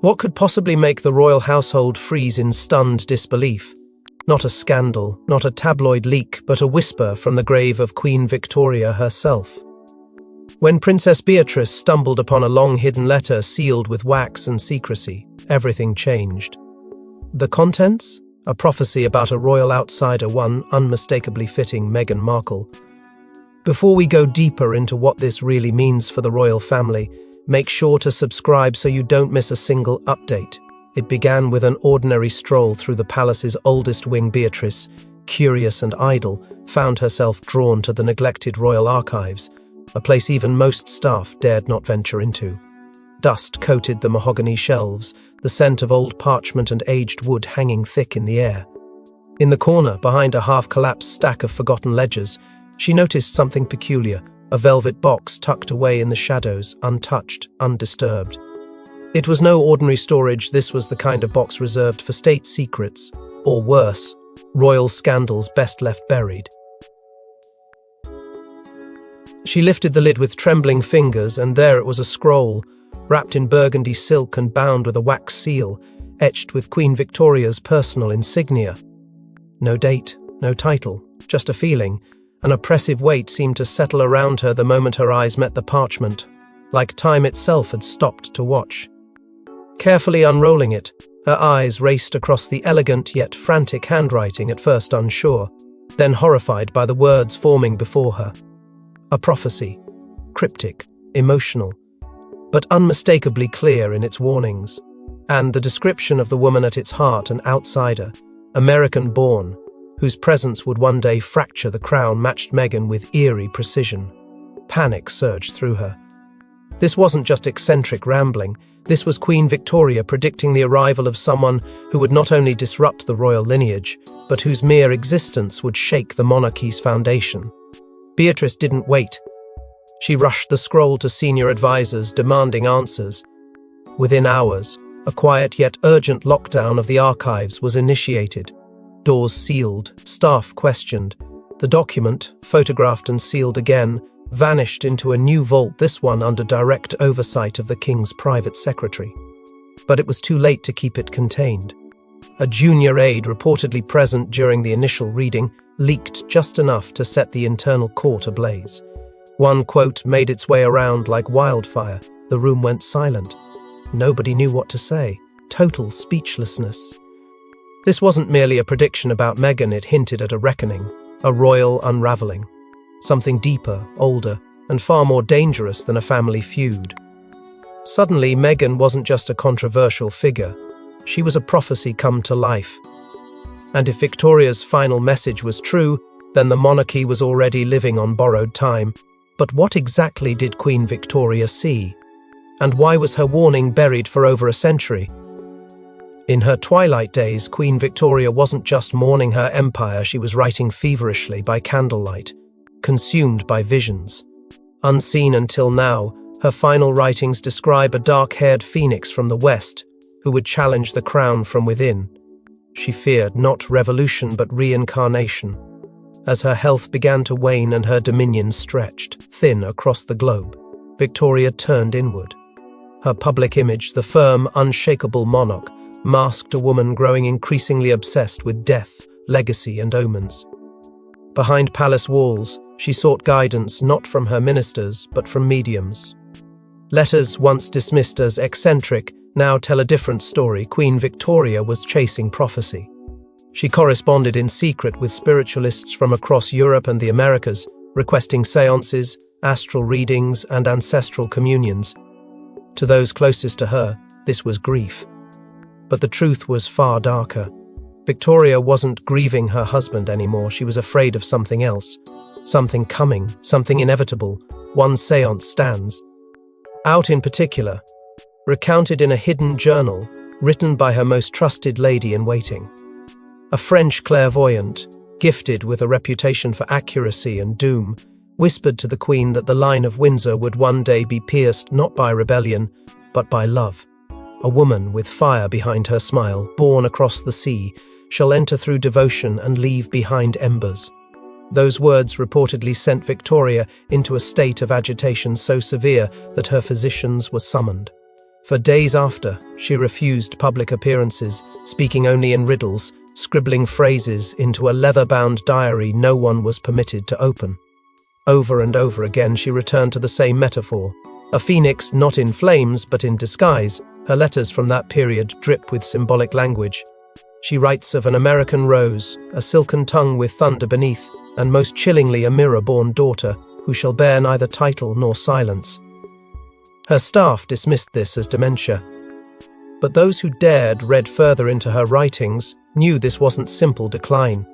What could possibly make the royal household freeze in stunned disbelief? Not a scandal, not a tabloid leak, but a whisper from the grave of Queen Victoria herself. When Princess Beatrice stumbled upon a long-hidden letter sealed with wax and secrecy, everything changed. The contents? A prophecy about a royal outsider, one unmistakably fitting Meghan Markle. Before we go deeper into what this really means for the royal family, make sure to subscribe so you don't miss a single update. It began with an ordinary stroll through the palace's oldest wing. Beatrice, curious and idle, found herself drawn to the neglected royal archives, a place even most staff dared not venture into. Dust coated the mahogany shelves, the scent of old parchment and aged wood hanging thick in the air. In the corner, behind a half-collapsed stack of forgotten ledgers, she noticed something peculiar, a velvet box tucked away in the shadows, untouched, undisturbed. It was no ordinary storage. This was the kind of box reserved for state secrets, or worse, royal scandals best left buried. She lifted the lid with trembling fingers, and there it was, a scroll, wrapped in burgundy silk and bound with a wax seal, etched with Queen Victoria's personal insignia. No date, no title, just a feeling. An oppressive weight seemed to settle around her the moment her eyes met the parchment, like time itself had stopped to watch. Carefully unrolling it, her eyes raced across the elegant yet frantic handwriting, at first unsure, then horrified by the words forming before her. A prophecy, cryptic, emotional, but unmistakably clear in its warnings, and the description of the woman at its heart, an outsider, American-born, whose presence would one day fracture the crown, matched Meghan with eerie precision. Panic surged through her. This wasn't just eccentric rambling. This was Queen Victoria predicting the arrival of someone who would not only disrupt the royal lineage, but whose mere existence would shake the monarchy's foundation. Beatrice didn't wait. She rushed the scroll to senior advisors, demanding answers. Within hours, a quiet yet urgent lockdown of the archives was initiated. Doors sealed, staff questioned. The document, photographed and sealed again, vanished into a new vault, this one under direct oversight of the king's private secretary. But it was too late to keep it contained. A junior aide, reportedly present during the initial reading, leaked just enough to set the internal court ablaze. One quote made its way around like wildfire. The room went silent. Nobody knew what to say. Total speechlessness. This wasn't merely a prediction about Meghan, it hinted at a reckoning, a royal unraveling. Something deeper, older, and far more dangerous than a family feud. Suddenly, Meghan wasn't just a controversial figure. She was a prophecy come to life. And if Victoria's final message was true, then the monarchy was already living on borrowed time. But what exactly did Queen Victoria see? And why was her warning buried for over a century? In her twilight days, Queen Victoria wasn't just mourning her empire, she was writing feverishly by candlelight, consumed by visions. Unseen until now, her final writings describe a dark-haired phoenix from the west who would challenge the crown from within. She feared not revolution but reincarnation. As her health began to wane and her dominion stretched thin across the globe, Victoria turned inward. Her public image, the firm, unshakable monarch, masked a woman growing increasingly obsessed with death, legacy, and omens. Behind palace walls, she sought guidance not from her ministers, but from mediums. Letters once dismissed as eccentric now tell a different story. Queen Victoria was chasing prophecy. She corresponded in secret with spiritualists from across Europe and the Americas, requesting seances, astral readings, and ancestral communions. To those closest to her, this was grief. But the truth was far darker. Victoria wasn't grieving her husband anymore. She was afraid of something else. Something coming, something inevitable. One séance stands out in particular, recounted in a hidden journal written by her most trusted lady-in-waiting. A French clairvoyant, gifted with a reputation for accuracy and doom, whispered to the Queen that the line of Windsor would one day be pierced not by rebellion, but by love. A woman with fire behind her smile, born across the sea, shall enter through devotion and leave behind embers. Those words reportedly sent Victoria into a state of agitation so severe that her physicians were summoned. For days after, she refused public appearances, speaking only in riddles, scribbling phrases into a leather-bound diary no one was permitted to open. Over and over again she returned to the same metaphor. A phoenix not in flames but in disguise, her letters from that period drip with symbolic language. She writes of an American rose, a silken tongue with thunder beneath, and most chillingly a mirror-born daughter, who shall bear neither title nor silence. Her staff dismissed this as dementia. But those who dared read further into her writings knew this wasn't simple decline.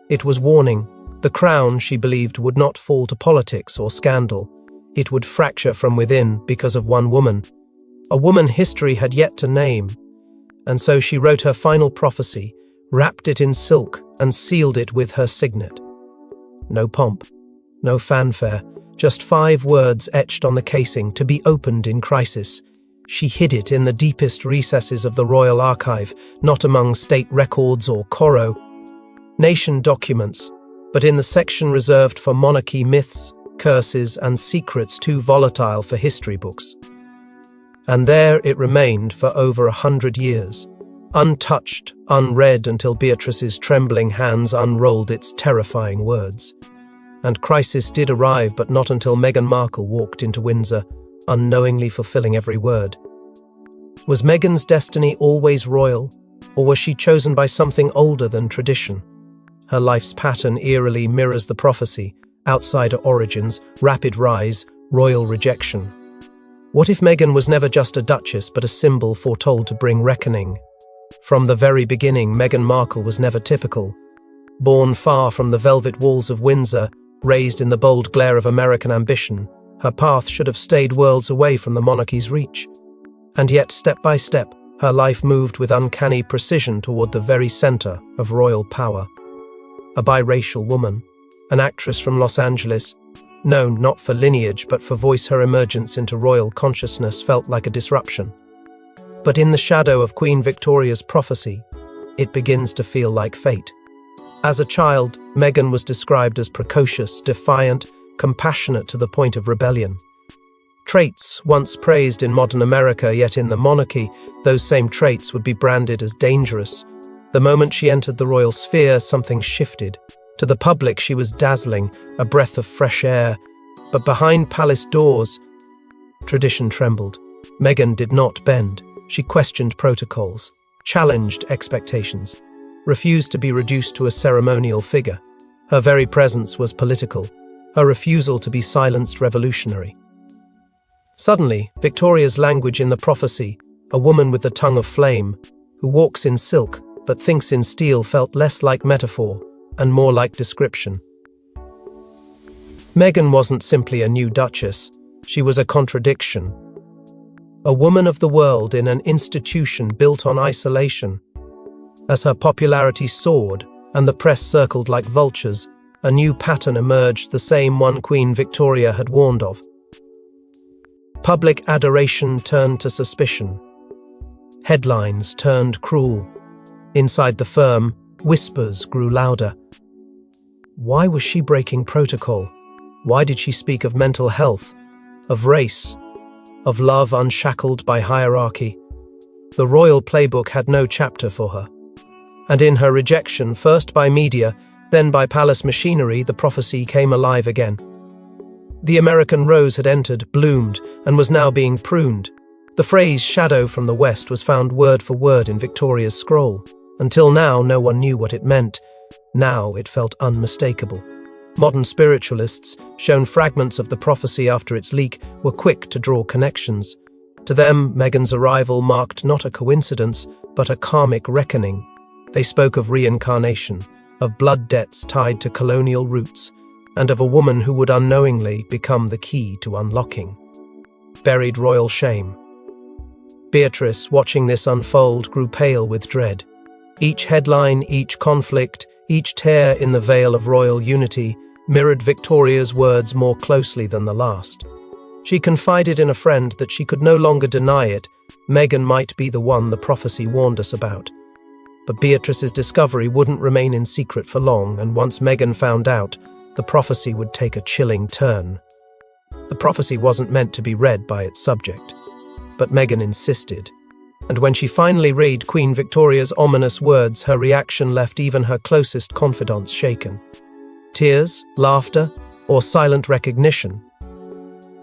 It was warning. The crown, she believed, would not fall to politics or scandal. It would fracture from within because of one woman. A woman history had yet to name. And so she wrote her final prophecy, wrapped it in silk, and sealed it with her signet. No pomp, no fanfare, just 5 words etched on the casing to be opened in crisis. She hid it in the deepest recesses of the royal archive, not among state records or Coro nation documents, but in the section reserved for monarchy myths, curses, and secrets too volatile for history books. And there it remained for over 100 years, untouched, unread until Beatrice's trembling hands unrolled its terrifying words. And crisis did arrive, but not until Meghan Markle walked into Windsor, unknowingly fulfilling every word. Was Meghan's destiny always royal, or was she chosen by something older than tradition? Her life's pattern eerily mirrors the prophecy: outsider origins, rapid rise, royal rejection. What if Meghan was never just a duchess but a symbol foretold to bring reckoning? From the very beginning, Meghan Markle was never typical. Born far from the velvet walls of Windsor, raised in the bold glare of American ambition, her path should have stayed worlds away from the monarchy's reach. And yet, step by step, her life moved with uncanny precision toward the very center of royal power. A biracial woman, an actress from Los Angeles, known not for lineage but for voice, her emergence into royal consciousness felt like a disruption. But in the shadow of Queen Victoria's prophecy, it begins to feel like fate. As a child, Meghan was described as precocious, defiant, compassionate to the point of rebellion. Traits once praised in modern America, yet in the monarchy, those same traits would be branded as dangerous. The moment she entered the royal sphere, something shifted. To the public, she was dazzling, a breath of fresh air. But behind palace doors, tradition trembled. Meghan did not bend. She questioned protocols, challenged expectations, refused to be reduced to a ceremonial figure. Her very presence was political, her refusal to be silenced revolutionary. Suddenly, Victoria's language in the prophecy, a woman with the tongue of flame, who walks in silk but thinks in steel, felt less like metaphor and more like description. Meghan wasn't simply a new duchess, she was a contradiction. A woman of the world in an institution built on isolation. As her popularity soared and the press circled like vultures, a new pattern emerged, the same one Queen Victoria had warned of. Public adoration turned to suspicion. Headlines turned cruel. Inside the firm, whispers grew louder. Why was she breaking protocol? Why did she speak of mental health, of race, of love unshackled by hierarchy? The royal playbook had no chapter for her. And in her rejection, first by media, then by palace machinery, the prophecy came alive again. The American rose had entered, bloomed, and was now being pruned. The phrase "shadow from the west" was found word for word in Victoria's scroll. Until now, no one knew what it meant. Now it felt unmistakable. Modern spiritualists, shown fragments of the prophecy after its leak, were quick to draw connections. To them, Meghan's arrival marked not a coincidence, but a karmic reckoning. They spoke of reincarnation, of blood debts tied to colonial roots, and of a woman who would unknowingly become the key to unlocking buried royal shame. Beatrice, watching this unfold, grew pale with dread. Each headline, each conflict, each tear in the veil of royal unity mirrored Victoria's words more closely than the last. She confided in a friend that she could no longer deny it. Meghan might be the one the prophecy warned us about. But Beatrice's discovery wouldn't remain in secret for long, and once Meghan found out, the prophecy would take a chilling turn. The prophecy wasn't meant to be read by its subject, but Meghan insisted. And when she finally read Queen Victoria's ominous words, her reaction left even her closest confidants shaken. Tears, laughter, or silent recognition?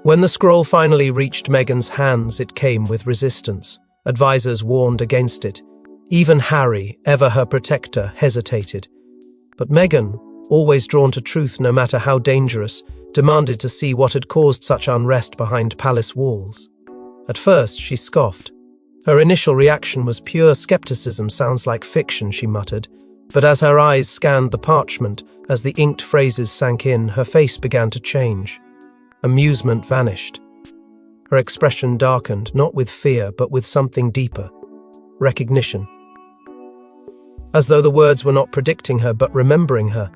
When the scroll finally reached Meghan's hands, it came with resistance. Advisors warned against it. Even Harry, ever her protector, hesitated. But Meghan, always drawn to truth no matter how dangerous, demanded to see what had caused such unrest behind palace walls. At first, she scoffed. Her initial reaction was pure skepticism. Sounds like fiction, she muttered. But as her eyes scanned the parchment, as the inked phrases sank in, her face began to change. Amusement vanished. Her expression darkened, not with fear, but with something deeper. Recognition. As though the words were not predicting her, but remembering her.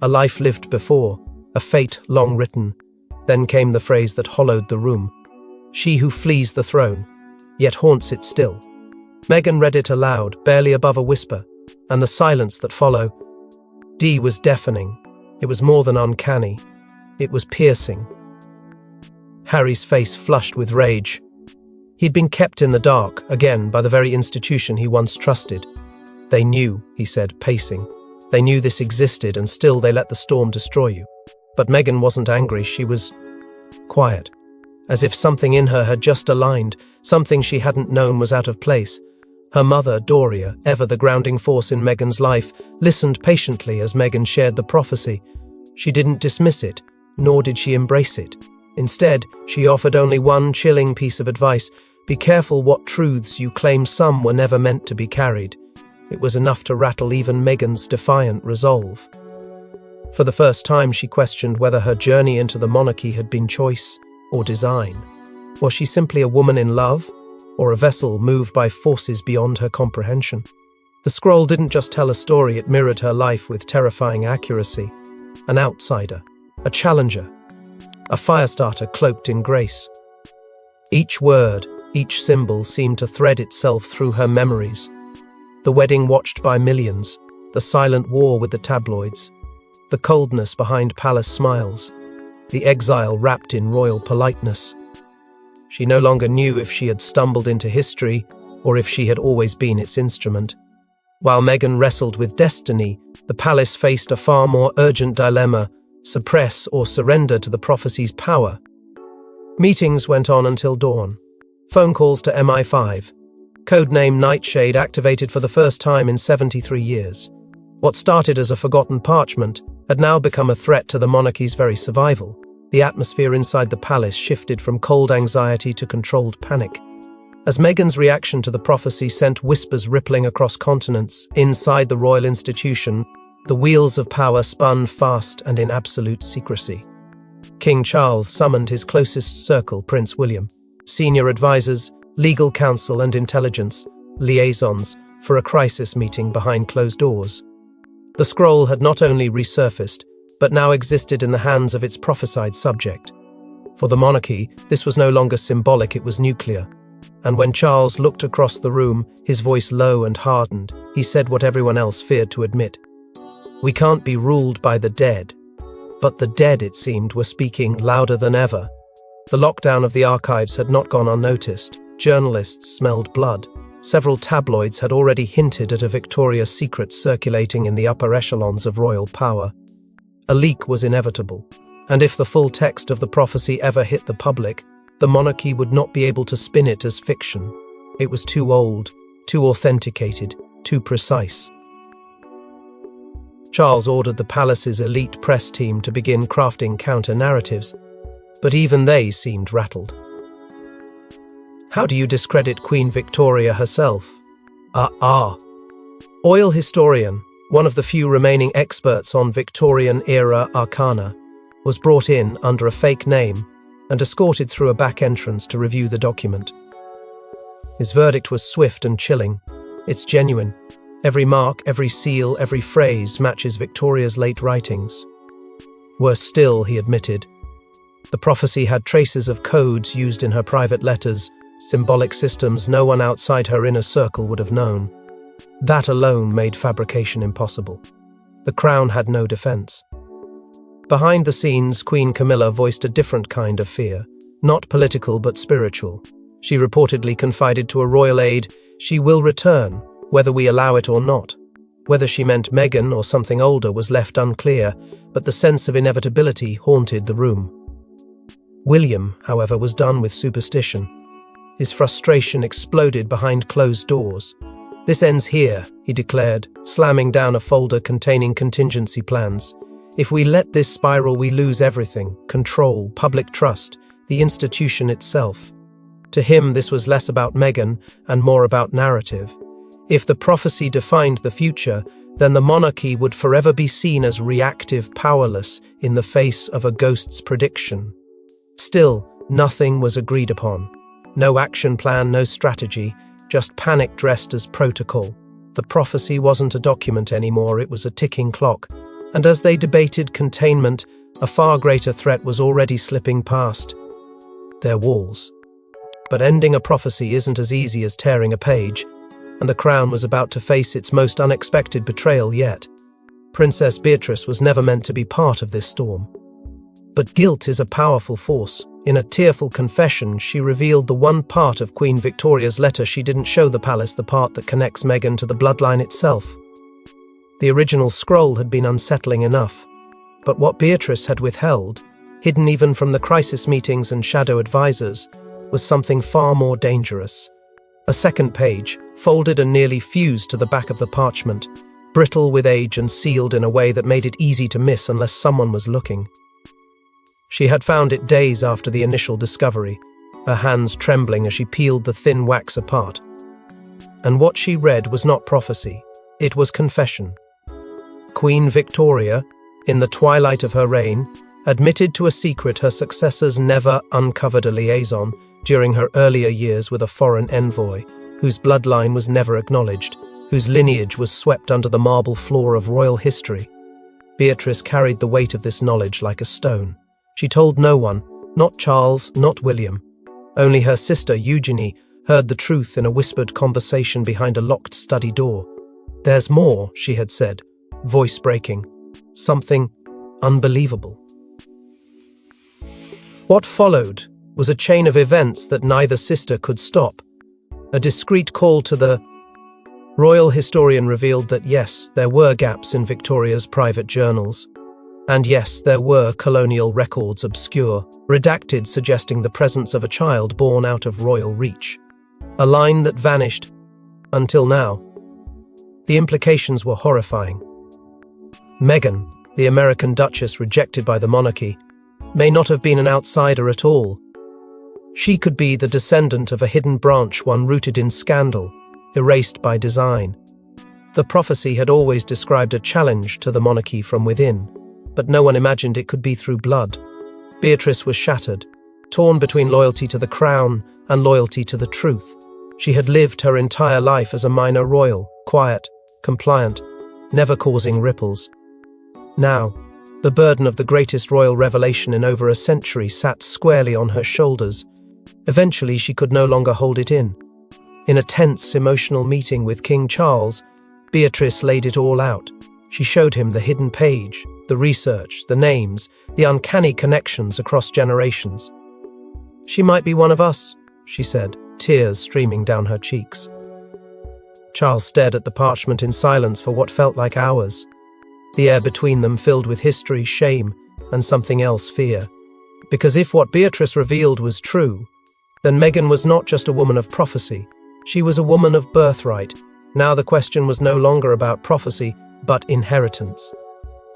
A life lived before, a fate long written. Then came the phrase that hollowed the room. She who flees the throne, yet haunts it still. Meghan read it aloud, barely above a whisper, and the silence that followed was deafening. It was more than uncanny. It was piercing. Harry's face flushed with rage. He'd been kept in the dark, again, by the very institution he once trusted. They knew, he said, pacing. They knew this existed, and still they let the storm destroy you. But Meghan wasn't angry, she was quiet. As if something in her had just aligned, something she hadn't known was out of place. Her mother, Doria, ever the grounding force in Meghan's life, listened patiently as Meghan shared the prophecy. She didn't dismiss it, nor did she embrace it. Instead, she offered only one chilling piece of advice: be careful what truths you claim. Some were never meant to be carried. It was enough to rattle even Meghan's defiant resolve. For the first time, she questioned whether her journey into the monarchy had been choice or design. Was she simply a woman in love, or a vessel moved by forces beyond her comprehension? The scroll didn't just tell a story, it mirrored her life with terrifying accuracy. An outsider, a challenger, a firestarter cloaked in grace. Each word, each symbol seemed to thread itself through her memories. The wedding watched by millions, the silent war with the tabloids, the coldness behind palace smiles, the exile wrapped in royal politeness. She no longer knew if she had stumbled into history or if she had always been its instrument. While Meghan wrestled with destiny, the palace faced a far more urgent dilemma: suppress or surrender to the prophecy's power. Meetings went on until dawn. Phone calls to MI5. Codename Nightshade activated for the first time in 73 years. What started as a forgotten parchment had now become a threat to the monarchy's very survival. The atmosphere inside the palace shifted from cold anxiety to controlled panic. As Meghan's reaction to the prophecy sent whispers rippling across continents, inside the royal institution, the wheels of power spun fast and in absolute secrecy. King Charles summoned his closest circle, Prince William, senior advisors, legal counsel and intelligence liaisons, for a crisis meeting behind closed doors. The scroll had not only resurfaced, but now existed in the hands of its prophesied subject. For the monarchy, this was no longer symbolic, it was nuclear. And when Charles looked across the room, his voice low and hardened, he said what everyone else feared to admit. We can't be ruled by the dead. But the dead, it seemed, were speaking louder than ever. The lockdown of the archives had not gone unnoticed. Journalists smelled blood. Several tabloids had already hinted at a Victoria's secret circulating in the upper echelons of royal power. A leak was inevitable, and if the full text of the prophecy ever hit the public, the monarchy would not be able to spin it as fiction. It was too old, too authenticated, too precise. Charles ordered the palace's elite press team to begin crafting counter-narratives, but even they seemed rattled. How do you discredit Queen Victoria herself? Oil historian, one of the few remaining experts on Victorian-era arcana, was brought in under a fake name and escorted through a back entrance to review the document. His verdict was swift and chilling. It's genuine. Every mark, every seal, every phrase matches Victoria's late writings. Worse still, he admitted, the prophecy had traces of codes used in her private letters, symbolic systems no one outside her inner circle would have known. That alone made fabrication impossible. The crown had no defense. Behind the scenes, Queen Camilla voiced a different kind of fear, not political but spiritual. She reportedly confided to a royal aide, "She will return, whether we allow it or not." Whether she meant Meghan or something older was left unclear, but the sense of inevitability haunted the room. William, however, was done with superstition. His frustration exploded behind closed doors. "This ends here," he declared, slamming down a folder containing contingency plans. "If we let this spiral, we lose everything: control, public trust, the institution itself." To him, this was less about Meghan and more about narrative. If the prophecy defined the future, then the monarchy would forever be seen as reactive, powerless in the face of a ghost's prediction. Still, nothing was agreed upon. No action plan, no strategy, just panic dressed as protocol. The prophecy wasn't a document anymore, it was a ticking clock. And as they debated containment, a far greater threat was already slipping past: their walls. But ending a prophecy isn't as easy as tearing a page, and the crown was about to face its most unexpected betrayal yet. Princess Beatrice was never meant to be part of this storm. But guilt is a powerful force. In a tearful confession, she revealed the one part of Queen Victoria's letter she didn't show the palace, the part that connects Meghan to the bloodline itself. The original scroll had been unsettling enough, but what Beatrice had withheld, hidden even from the crisis meetings and shadow advisors, was something far more dangerous. A second page, folded and nearly fused to the back of the parchment, brittle with age and sealed in a way that made it easy to miss unless someone was looking. She had found it days after the initial discovery, her hands trembling as she peeled the thin wax apart. And what she read was not prophecy, it was confession. Queen Victoria, in the twilight of her reign, admitted to a secret her successors never uncovered: a liaison during her earlier years with a foreign envoy, whose bloodline was never acknowledged, whose lineage was swept under the marble floor of royal history. Beatrice carried the weight of this knowledge like a stone. She told no one, not Charles, not William. Only her sister, Eugenie, heard the truth in a whispered conversation behind a locked study door. "There's more," she had said, voice breaking. Something unbelievable. What followed was a chain of events that neither sister could stop. A discreet call to the royal historian revealed that yes, there were gaps in Victoria's private journals. And yes, there were colonial records obscure, redacted, suggesting the presence of a child born out of royal reach. A line that vanished until now. The implications were horrifying. Meghan, the American Duchess rejected by the monarchy, may not have been an outsider at all. She could be the descendant of a hidden branch, one rooted in scandal, erased by design. The prophecy had always described a challenge to the monarchy from within, but no one imagined it could be through blood. Beatrice was shattered, torn between loyalty to the crown and loyalty to the truth. She had lived her entire life as a minor royal, quiet, compliant, never causing ripples. Now, the burden of the greatest royal revelation in over a century sat squarely on her shoulders. Eventually, she could no longer hold it in. In a tense, emotional meeting with King Charles, Beatrice laid it all out. She showed him the hidden page, the research, the names, the uncanny connections across generations. "She might be one of us," she said, tears streaming down her cheeks. Charles stared at the parchment in silence for what felt like hours. The air between them filled with history, shame, and something else, fear. Because if what Beatrice revealed was true, then Meghan was not just a woman of prophecy. She was a woman of birthright. Now the question was no longer about prophecy, but inheritance.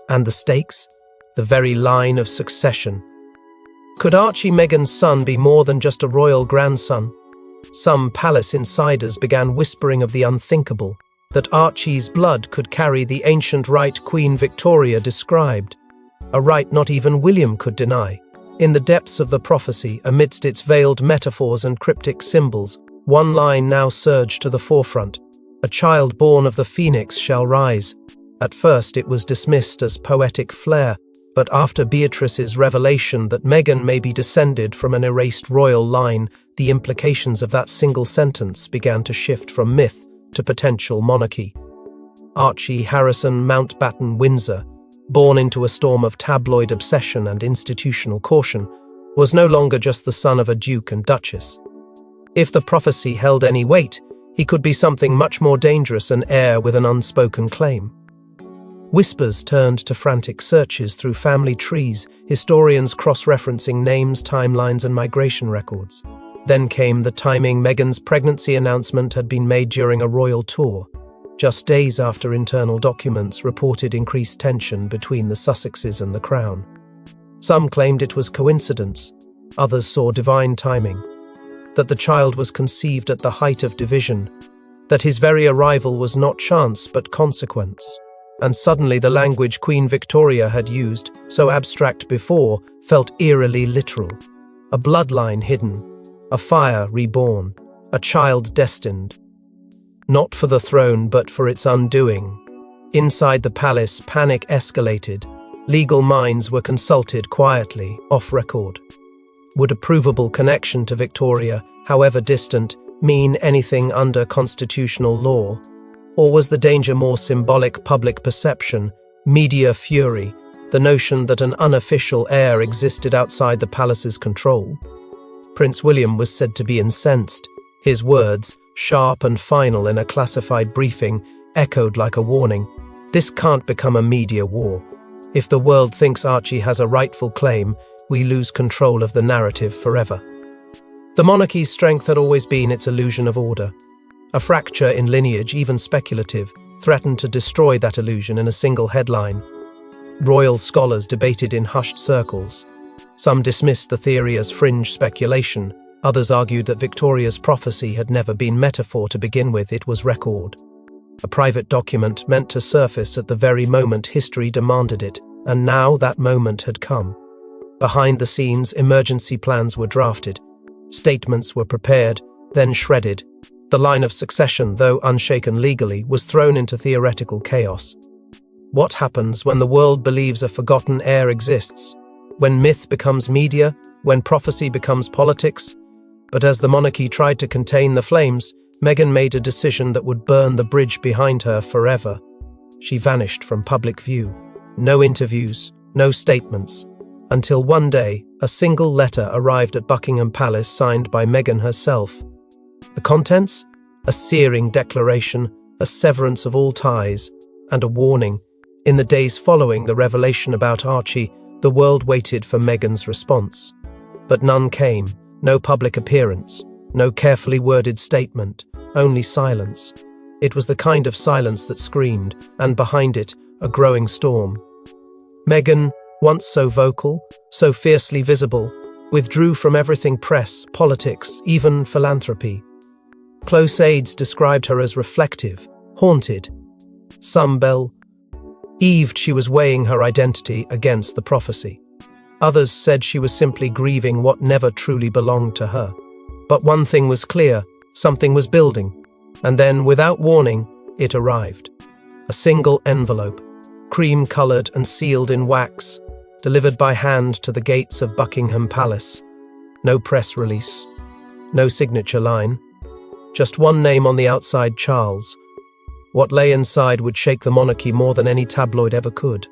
And the stakes? The very line of succession. Could Archie, Meghan's son, be more than just a royal grandson? Some palace insiders began whispering of the unthinkable, that Archie's blood could carry the ancient right Queen Victoria described, a right not even William could deny. In the depths of the prophecy, amidst its veiled metaphors and cryptic symbols, one line now surged to the forefront: "A child born of the phoenix shall rise." At first it was dismissed as poetic flair, but after Beatrice's revelation that Meghan may be descended from an erased royal line, the implications of that single sentence began to shift from myth to potential monarchy. Archie Harrison Mountbatten Windsor, born into a storm of tabloid obsession and institutional caution, was no longer just the son of a duke and duchess. If the prophecy held any weight, he could be something much more dangerous, an heir with an unspoken claim. Whispers turned to frantic searches through family trees, historians cross-referencing names, timelines, and migration records. Then came the timing. Meghan's pregnancy announcement had been made during a royal tour, just days after internal documents reported increased tension between the Sussexes and the Crown. Some claimed it was coincidence, others saw divine timing, that the child was conceived at the height of division, that his very arrival was not chance but consequence. And suddenly the language Queen Victoria had used, so abstract before, felt eerily literal. A bloodline hidden, a fire reborn, a child destined. Not for the throne, but for its undoing. Inside the palace, panic escalated. Legal minds were consulted quietly, off record. Would a provable connection to Victoria, however distant, mean anything under constitutional law? Or was the danger more symbolic? Public perception, media fury, the notion that an unofficial heir existed outside the palace's control? Prince William was said to be incensed. His words, sharp and final in a classified briefing, echoed like a warning. This can't become a media war. If the world thinks Archie has a rightful claim, we lose control of the narrative forever. The monarchy's strength had always been its illusion of order. A fracture in lineage, even speculative, threatened to destroy that illusion in a single headline. Royal scholars debated in hushed circles. Some dismissed the theory as fringe speculation. Others argued that Victoria's prophecy had never been metaphor to begin with, it was record. A private document meant to surface at the very moment history demanded it, and now that moment had come. Behind the scenes, emergency plans were drafted. Statements were prepared, then shredded. The line of succession, though unshaken legally, was thrown into theoretical chaos. What happens when the world believes a forgotten heir exists? When myth becomes media? When prophecy becomes politics? But as the monarchy tried to contain the flames, Meghan made a decision that would burn the bridge behind her forever. She vanished from public view. No interviews, no statements. Until one day, a single letter arrived at Buckingham Palace signed by Meghan herself. The contents? A searing declaration, a severance of all ties, and a warning. In the days following the revelation about Archie, the world waited for Meghan's response. But none came, no public appearance, no carefully worded statement, only silence. It was the kind of silence that screamed, and behind it, a growing storm. Meghan, once so vocal, so fiercely visible, withdrew from everything: press, politics, even philanthropy. Close aides described her as reflective, haunted. Some believed she was weighing her identity against the prophecy. Others said she was simply grieving what never truly belonged to her. But one thing was clear, something was building. And then, without warning, it arrived. A single envelope, cream-coloured and sealed in wax, delivered by hand to the gates of Buckingham Palace. No press release, no signature line. Just one name on the outside: Charles. What lay inside would shake the monarchy more than any tabloid ever could.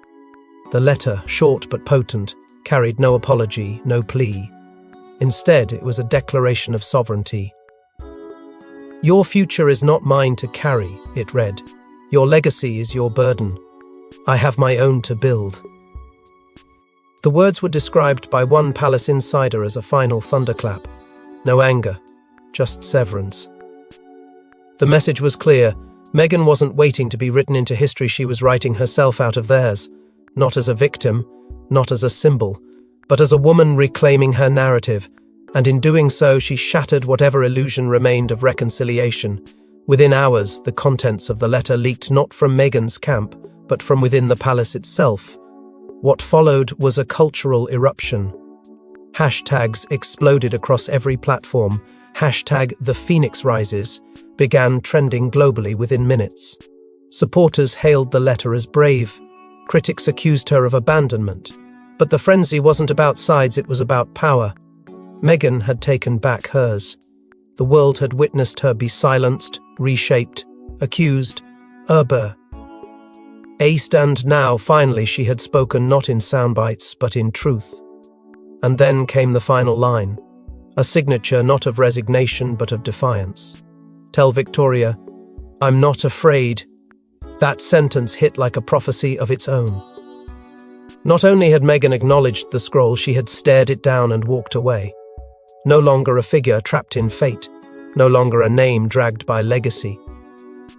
The letter, short but potent, carried no apology, no plea. Instead, it was a declaration of sovereignty. "Your future is not mine to carry," it read. "Your legacy is your burden. I have my own to build." The words were described by one palace insider as a final thunderclap. No anger, just severance. The message was clear. Meghan wasn't waiting to be written into history, she was writing herself out of theirs. Not as a victim, not as a symbol, but as a woman reclaiming her narrative. And in doing so, she shattered whatever illusion remained of reconciliation. Within hours, the contents of the letter leaked not from Meghan's camp, but from within the palace itself. What followed was a cultural eruption. Hashtags exploded across every platform. Hashtag The Phoenix Rises began trending globally within minutes. Supporters hailed the letter as brave. Critics accused her of abandonment. But the frenzy wasn't about sides, it was about power. Meghan had taken back hers. The world had witnessed her be silenced, reshaped, accused, and now, finally, she had spoken not in soundbites, but in truth. And then came the final line. a signature not of resignation but of defiance. "Tell Victoria, I'm not afraid." That sentence hit like a prophecy of its own. Not only had Meghan acknowledged the scroll, she had stared it down and walked away. No longer a figure trapped in fate, no longer a name dragged by legacy.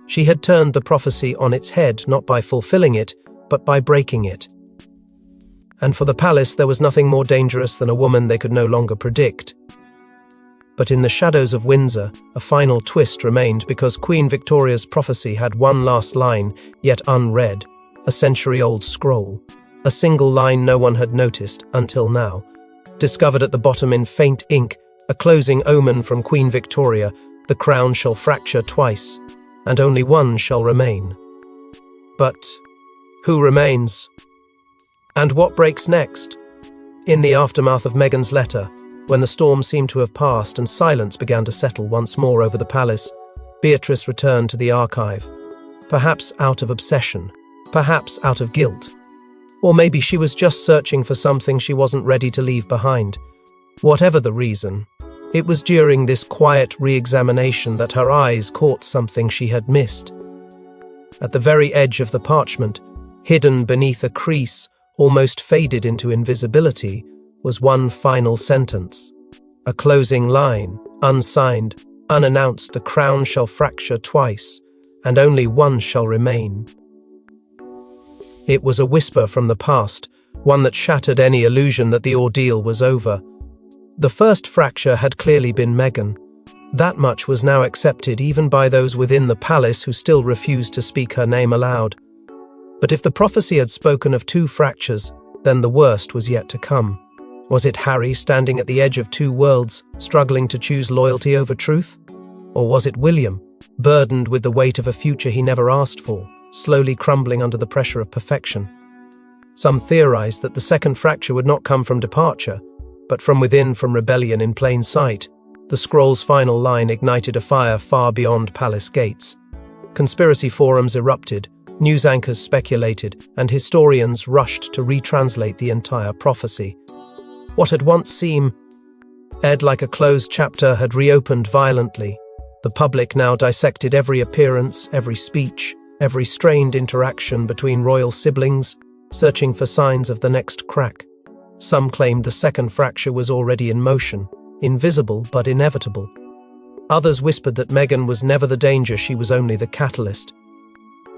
She had turned the prophecy on its head, not by fulfilling it, but by breaking it. And for the palace, there was nothing more dangerous than a woman they could no longer predict. But in the shadows of Windsor, a final twist remained, because Queen Victoria's prophecy had one last line, yet unread, a century-old scroll. A single line no one had noticed until now. Discovered at the bottom in faint ink, a closing omen from Queen Victoria: "The crown shall fracture twice, and only one shall remain." But who remains? And what breaks next? In the aftermath of Meghan's letter, when the storm seemed to have passed and silence began to settle once more over the palace, Beatrice returned to the archive. Perhaps out of obsession, perhaps out of guilt. Or maybe she was just searching for something she wasn't ready to leave behind. Whatever the reason, it was during this quiet re-examination that her eyes caught something she had missed. At the very edge of the parchment, hidden beneath a crease, almost faded into invisibility, was one final sentence. A closing line, unsigned, unannounced: "The crown shall fracture twice, and only one shall remain." It was a whisper from the past, one that shattered any illusion that the ordeal was over. The first fracture had clearly been Meghan. That much was now accepted even by those within the palace who still refused to speak her name aloud. But if the prophecy had spoken of two fractures, then the worst was yet to come. Was it Harry standing at the edge of two worlds, struggling to choose loyalty over truth? Or was it William, burdened with the weight of a future he never asked for, slowly crumbling under the pressure of perfection? Some theorized that the second fracture would not come from departure, but from within, from rebellion in plain sight. The scroll's final line ignited a fire far beyond palace gates. Conspiracy forums erupted, news anchors speculated, and historians rushed to retranslate the entire prophecy. What had once seemed like a closed chapter had reopened violently. The public now dissected every appearance, every speech, every strained interaction between royal siblings, searching for signs of the next crack. Some claimed the second fracture was already in motion, invisible but inevitable. Others whispered that Meghan was never the danger, she was only the catalyst.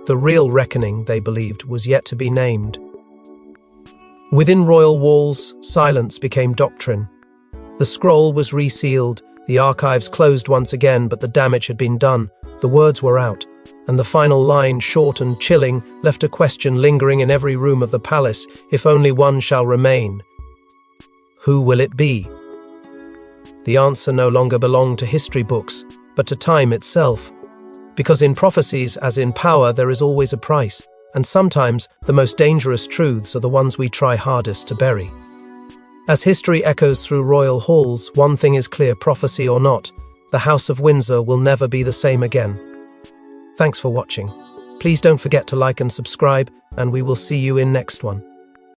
The real reckoning, they believed, was yet to be named. Within royal walls, silence became doctrine. The scroll was resealed, the archives closed once again, but the damage had been done. The words were out, and the final line, short and chilling, left a question lingering in every room of the palace: "If only one shall remain, who will it be?" The answer no longer belonged to history books, but to time itself. Because in prophecies, as in power, there is always a price, and sometimes the most dangerous truths are the ones we try hardest to bury. As history echoes through royal halls, one thing is clear: prophecy or not, the House of Windsor will never be the same again. Thanks for watching. Please don't forget to like and subscribe, and we will see you in next one.